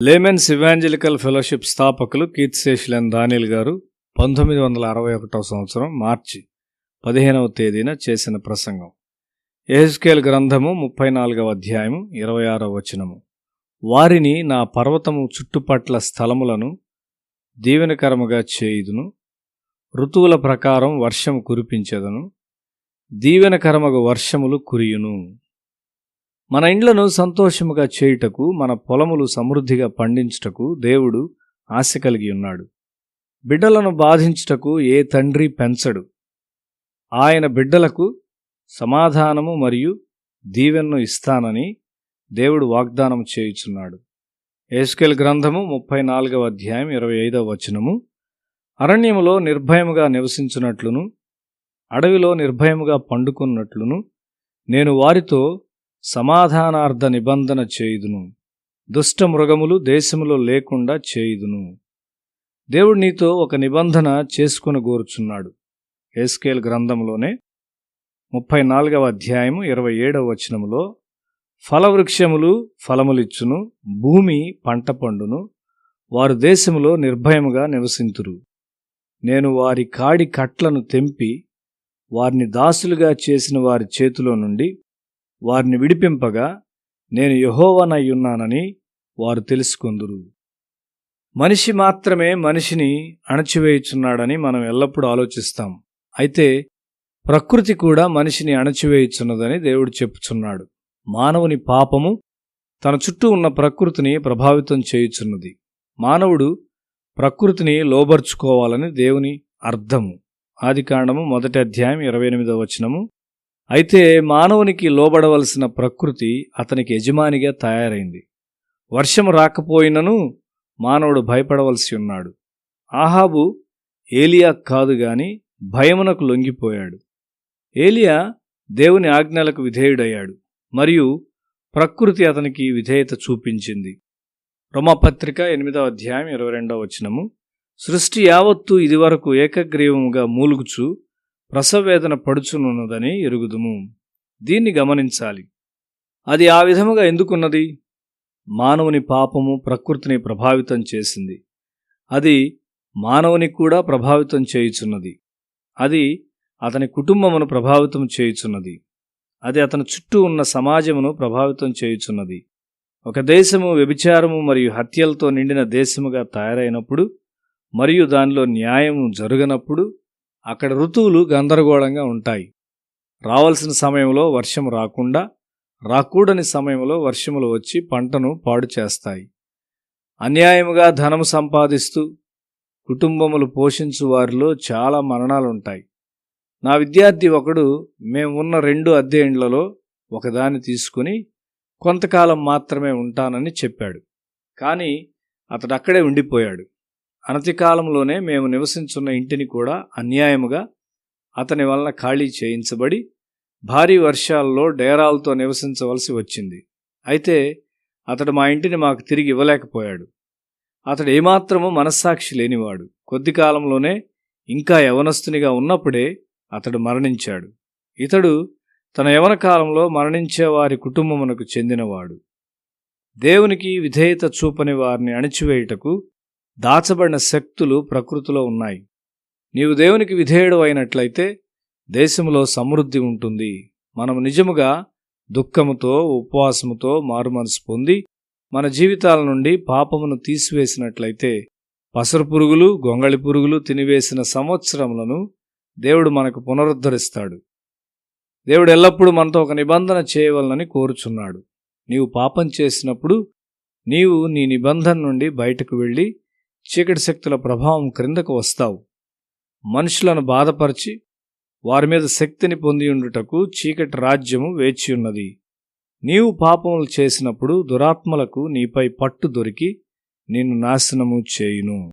Laymen's evangelical fellowship స్థాపకులు కీర్తిశేషులైన దానియేలు గారు 1961 సంవత్సరం మార్చి 15వ తేదీన చేసిన ప్రసంగం. యెహెజ్కేలు గ్రంథము 34వ అధ్యాయము 26వ వచనము. వారిని నా పర్వతము చుట్టుపట్ల స్థలములను దీవెనకరముగా చేయుదును, ఋతువుల ప్రకారం వర్షము కురిపించెదను, దీవెనకరమగు వర్షములు కురియును. మన ఇండ్లను సంతోషముగా చేయుటకు, మన పొలములు సమృద్ధిగా పండించుటకు దేవుడు ఆశ కలిగి ఉన్నాడు. బిడ్డలను బాధించుటకు ఏ తండ్రి పెంచడు. ఆయన బిడ్డలకు సమాధానము మరియు దీవెనను ఇస్తానని దేవుడు వాగ్దానం చేయుచున్నాడు. యెహెజ్కేలు గ్రంథము 34వ అధ్యాయం 25వ వచనము. అరణ్యములో నిర్భయముగా నివసించున్నట్లును, అడవిలో నిర్భయముగా పండుకున్నట్లును నేను వారితో సమాధానార్థ నిబంధన చేయుదును, దుష్ట మృగములు దేశములో లేకుండా చేయుదును. దేవుడు నీతో ఒక నిబంధన చేసుకుని కోరుచున్నాడు. యెహెజ్కేలు గ్రంథంలోనే 34వ అధ్యాయము 27వ వచనములో, ఫలవృక్షములు ఫలములిచ్చును, భూమి పంట పండును, వారు దేశములో నిర్భయముగా నివసింతురు. నేను వారి కాడి కట్లను తెంపి వారిని దాసులుగా చేసిన వారి చేతిలో నుండి వారిని విడిపింపగా నేను యెహోవానయ్యున్నానని వారు తెలుసుకొందురు. మనిషి మాత్రమే మనిషిని అణచివేయుచున్నాడని మనం ఎల్లప్పుడూ ఆలోచిస్తాం. అయితే ప్రకృతి కూడా మనిషిని అణచివేయుచున్నదని దేవుడు చెప్పుచున్నాడు. మానవుని పాపము తన చుట్టూ ఉన్న ప్రకృతిని ప్రభావితం చేయుచున్నది. మానవుడు ప్రకృతిని లోబర్చుకోవాలని దేవుని అర్థము. ఆదికాండము 1వ అధ్యాయం 28వ వచనము. అయితే మానవునికి లోబడవలసిన ప్రకృతి అతనికి యజమానిగా తయారైంది. వర్షము రాకపోయినను మానవుడు భయపడవలసి ఉన్నాడు. ఆహాబు ఏలియా కాదు గాని భయమునకు లొంగిపోయాడు. ఏలియా దేవుని ఆజ్ఞలకు విధేయుడయ్యాడు మరియు ప్రకృతి అతనికి విధేయత చూపించింది. రోమాపత్రిక 8వ అధ్యాయం 22వ వచనము. సృష్టి యావత్తు ఇదివరకు ఏకగ్రీవముగా మూలుగుచు ప్రసవవేదన పడుచునున్నదని ఎరుగుదుము. దీన్ని గమనించాలి. అది ఆ విధముగా ఎందుకున్నది? మానవుని పాపము ప్రకృతిని ప్రభావితం చేసింది. అది మానవుని కూడా ప్రభావితం చేయుచున్నది. అది అతని కుటుంబమును ప్రభావితం చేయుచున్నది. అది అతని చుట్టూ ఉన్న సమాజమును ప్రభావితం చేయుచున్నది. ఒక దేశము వ్యభిచారము మరియు హత్యలతో నిండిన దేశముగా తయారైనప్పుడు మరియు దానిలో న్యాయము జరగనప్పుడు అక్కడ ఋతువులు గందరగోళంగా ఉంటాయి. రావాల్సిన సమయంలో వర్షం రాకుండా, రాకూడని సమయంలో వర్షములు వచ్చి పంటను పాడు చేస్తాయి. అన్యాయముగా ధనము సంపాదిస్తూ కుటుంబములు పోషించు వారిలో చాలా మరణాలుంటాయి. నా విద్యార్థి ఒకడు మేము ఉన్న 2 అద్దె ఇండ్లలో ఒకదాన్ని తీసుకుని కొంతకాలం మాత్రమే ఉంటానని చెప్పాడు. కానీ అతడు అక్కడే ఉండిపోయాడు. అనతి కాలంలోనే మేము నివసించున్న ఇంటిని కూడా అన్యాయముగా అతని వలన ఖాళీ చేయించబడి భారీ వర్షాల్లో డేరాలతో నివసించవలసి వచ్చింది. అయితే అతడు మా ఇంటిని మాకు తిరిగి ఇవ్వలేకపోయాడు. అతడు ఏమాత్రమూ మనస్సాక్షి లేనివాడు. కొద్ది కాలంలోనే ఇంకా యవనస్తునిగా ఉన్నప్పుడే అతడు మరణించాడు. ఇతడు తన యవన కాలంలో మరణించే వారి కుటుంబమునకు చెందినవాడు. దేవునికి విధేయత చూపని వారిని అణిచివేయుటకు దాచబడిన శక్తులు ప్రకృతిలో ఉన్నాయి. నీవు దేవునికి విధేయుడు అయినట్లయితే దేశంలో సమృద్ధి ఉంటుంది. మనము నిజముగా దుఃఖముతో ఉపవాసముతో మారుమనసు పొంది మన జీవితాల నుండి పాపమును తీసివేసినట్లయితే పసరు పురుగులు గొంగళి పురుగులు తినివేసిన సంవత్సరములను దేవుడు మనకు పునరుద్ధరిస్తాడు. దేవుడు ఎల్లప్పుడూ మనతో ఒక నిబంధన చేయవలనని కోరుచున్నాడు. నీవు పాపం చేసినప్పుడు నీవు నీ నిబంధన నుండి బయటకు వెళ్ళి చీకటి శక్తుల ప్రభావం క్రిందకు వస్తావు. మనుషులను బాధపరిచి వారి మీద శక్తిని పొంది ఉండుటకు చీకటి రాజ్యము వేచియున్నది. నీవు పాపములు చేసినప్పుడు దురాత్మలకు నీపై పట్టు దొరికి నిన్ను నాశనము చేయును.